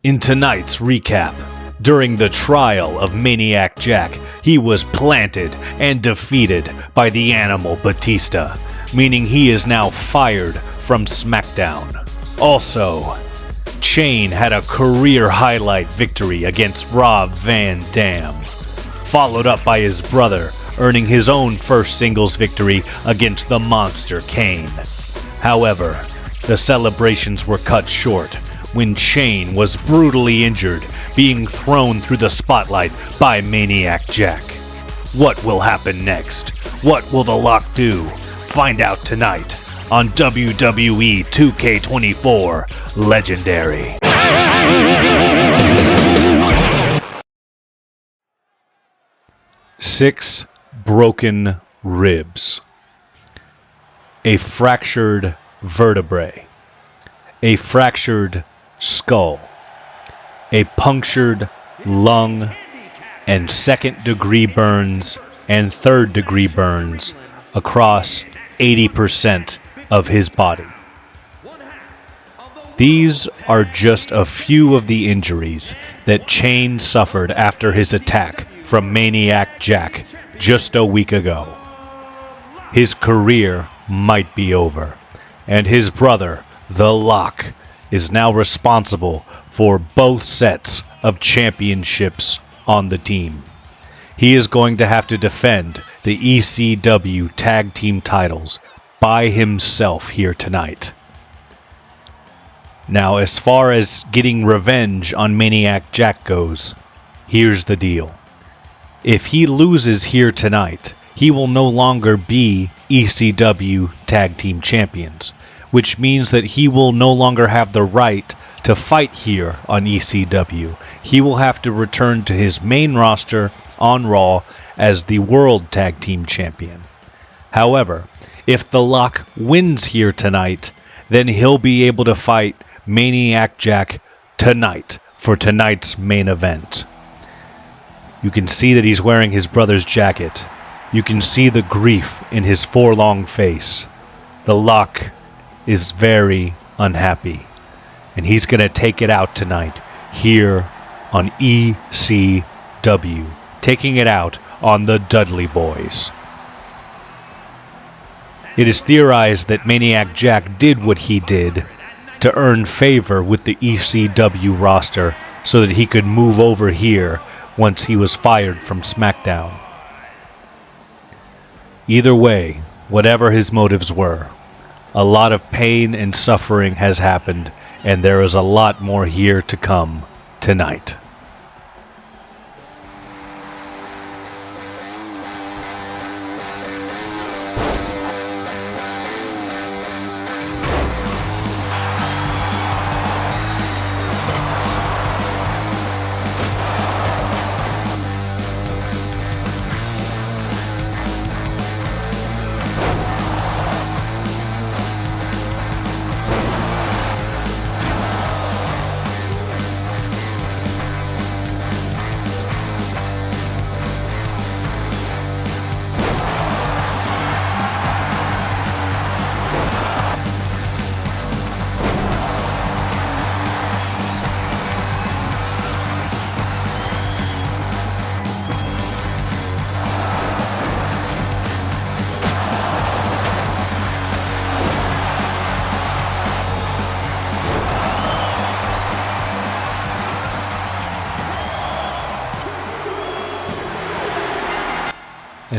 In tonight's recap, during the trial of Maniac Jack, he was planted and defeated by the Animal Batista, meaning he is now fired from SmackDown. Also, Shane had a career highlight victory against Rob Van Dam, followed up by his brother earning his own first singles victory against the Monster Kane. However, the celebrations were cut short when Shane was brutally injured, being thrown through the spotlight by Maniac Jack. What will happen next? What will The Lock do? Find out tonight on WWE 2K24 Legendary. Six broken ribs, a fractured vertebrae, a fractured skull, a punctured lung, and second-degree burns and third-degree burns across 80% of his body. These are just a few of the injuries that Shane suffered after his attack from Maniac Jack just a week ago. His career might be over, and his brother, The Lock, is now responsible for both sets of championships on the team. He is going to have to defend the ECW tag team titles by himself here tonight. Now, as far as getting revenge on Maniac Jack goes, here's the deal. If he loses here tonight, he will no longer be ECW tag team champions, which means that he will no longer have the right to fight here on ECW. He will have to return to his main roster on Raw as the World Tag Team Champion. However, if The Lock wins here tonight, then he'll be able to fight Maniac Jack tonight for tonight's main event. You can see that he's wearing his brother's jacket. You can see the grief in his forlorn face. The Lock is very unhappy, and he's going to take it out tonight here on ECW, taking it out on the Dudley Boys. It is theorized that Maniac Jack did what he did to earn favor with the ECW roster so that he could move over here once he was fired from SmackDown. Either way, whatever his motives were, a lot of pain and suffering has happened, and there is a lot more here to come tonight.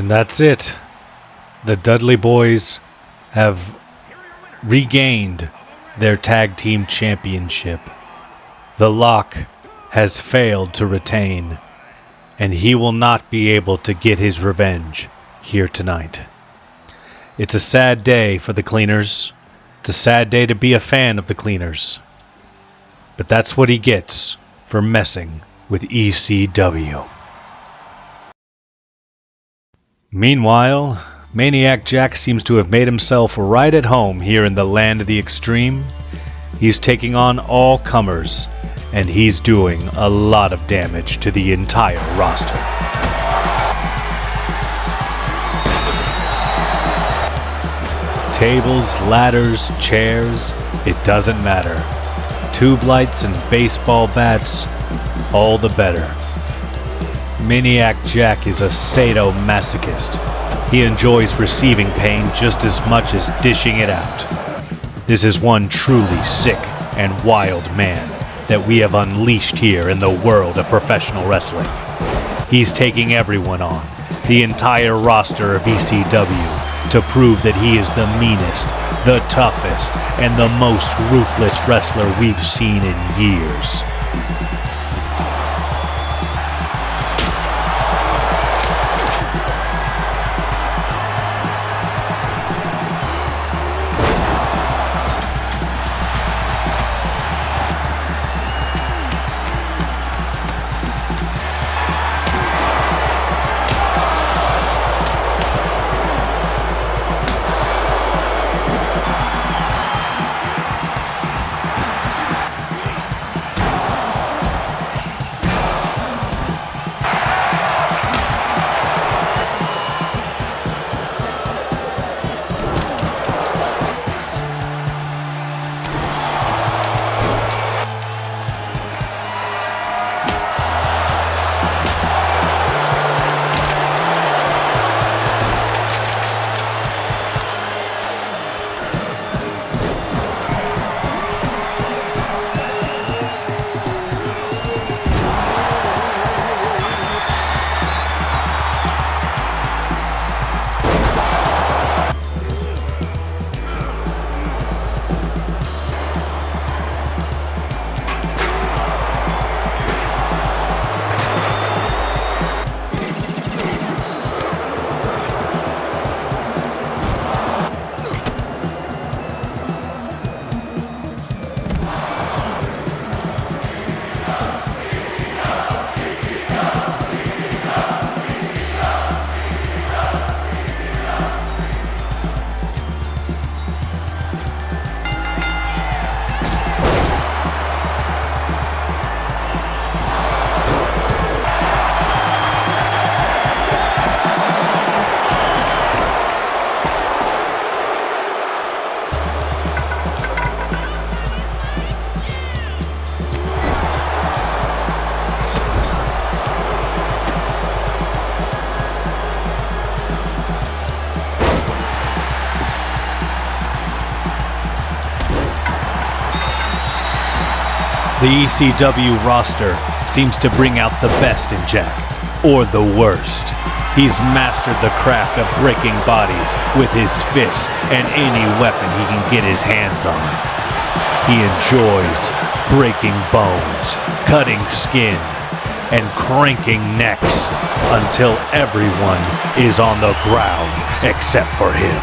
And that's it. The Dudley Boys have regained their tag team championship. The Lock has failed to retain, and he will not be able to get his revenge here tonight. It's a sad day for the Cleaners. It's a sad day to be a fan of the Cleaners. But that's what he gets for messing with ECW. Meanwhile, Maniac Jack seems to have made himself right at home here in the land of the extreme. He's taking on all comers, and he's doing a lot of damage to the entire roster. Tables, ladders, chairs, it doesn't matter. Tube lights and baseball bats, all the better. Maniac Jack is a sadomasochist. He enjoys receiving pain just as much as dishing it out. This is one truly sick and wild man that we have unleashed here in the world of professional wrestling. He's taking everyone on, the entire roster of ECW, to prove that he is the meanest, the toughest, and the most ruthless wrestler we've seen in years. The ECW roster seems to bring out the best in Jack, or the worst. He's mastered the craft of breaking bodies with his fists and any weapon he can get his hands on. He enjoys breaking bones, cutting skin, and cranking necks until everyone is on the ground except for him.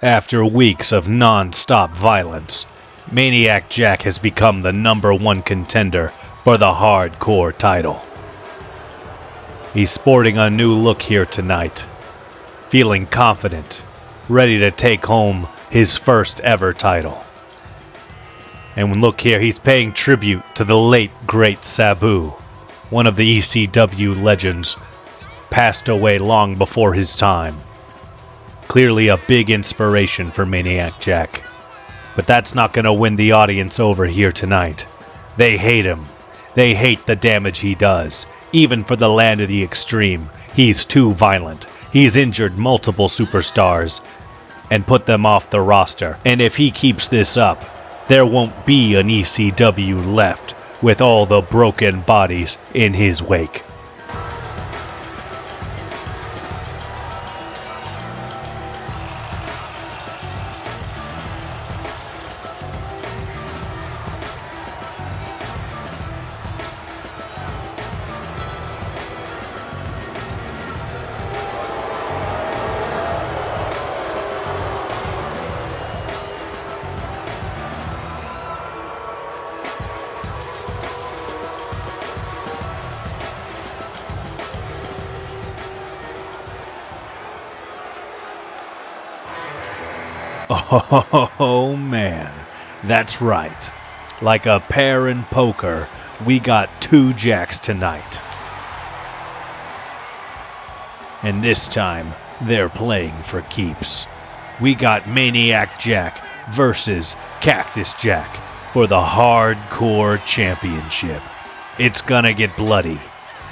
After weeks of non-stop violence, Maniac Jack has become the #1 contender for the Hardcore title. He's sporting a new look here tonight, feeling confident, ready to take home his first ever title. And look here, he's paying tribute to the late great Sabu, one of the ECW legends, passed away long before his time. Clearly a big inspiration for Maniac Jack. But that's not going to win the audience over here tonight. They hate him. They hate the damage he does. Even for the land of the extreme, he's too violent. He's injured multiple superstars and put them off the roster. And if he keeps this up, there won't be an ECW left with all the broken bodies in his wake. Oh man, that's right. Like a pair in poker, we got two jacks tonight. And this time, they're playing for keeps. We got Maniac Jack versus Cactus Jack for the Hardcore Championship. It's gonna get bloody,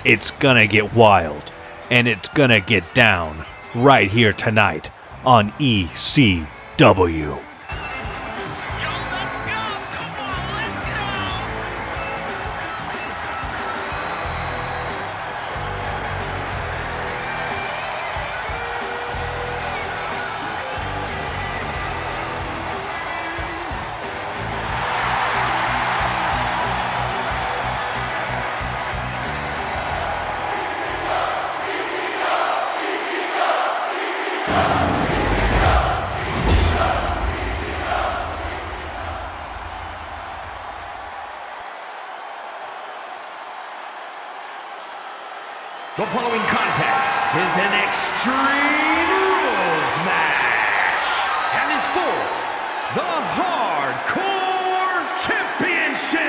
it's gonna get wild, and it's gonna get down right here tonight on ECW. The following contest is an Extreme Rules match and is for the Hardcore Championship.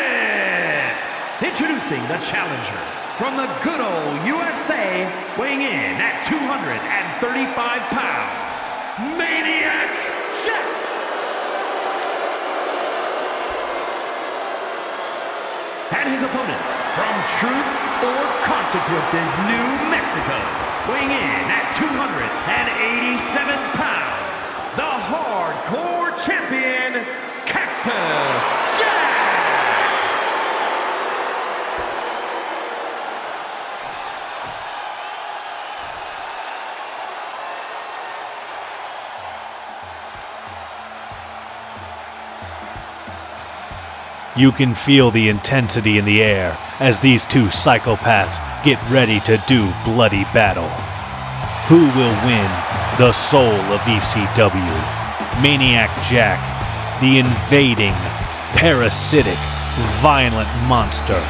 Introducing the challenger from the good old USA, weighing in at 235 pounds, Maniac Jack. And his opponent from Truth or Consequences, New Mexico, weighing in at 287 pounds, the Hardcore Champion, Cactus Jack! You can feel the intensity in the air as these two psychopaths get ready to do bloody battle. Who will win the soul of ECW? Maniac Jack, the invading, parasitic, violent monster,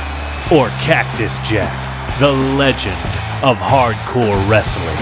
or Cactus Jack, the legend of hardcore wrestling?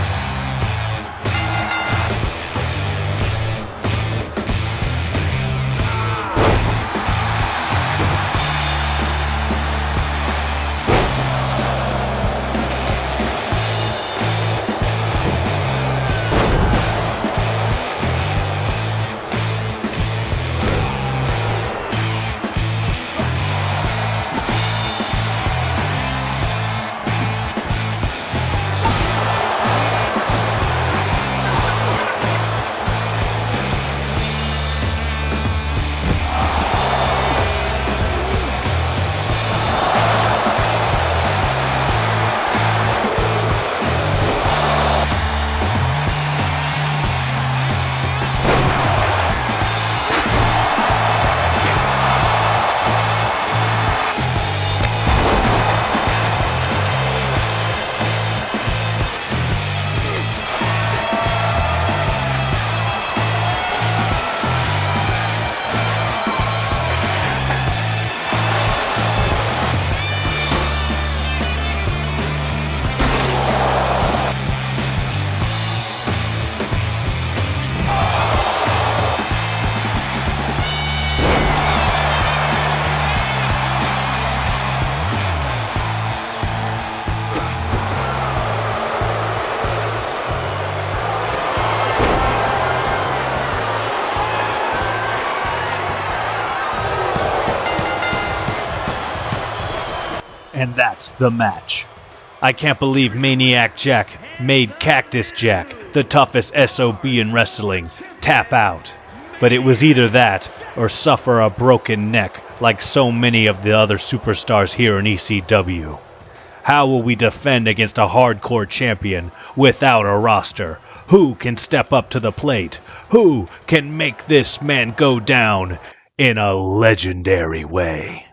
And that's the match. I can't believe Maniac Jack made Cactus Jack, the toughest SOB in wrestling, tap out. But it was either that or suffer a broken neck like so many of the other superstars here in ECW. How will we defend against a hardcore champion without a roster? Who can step up to the plate? Who can make this man go down in a legendary way?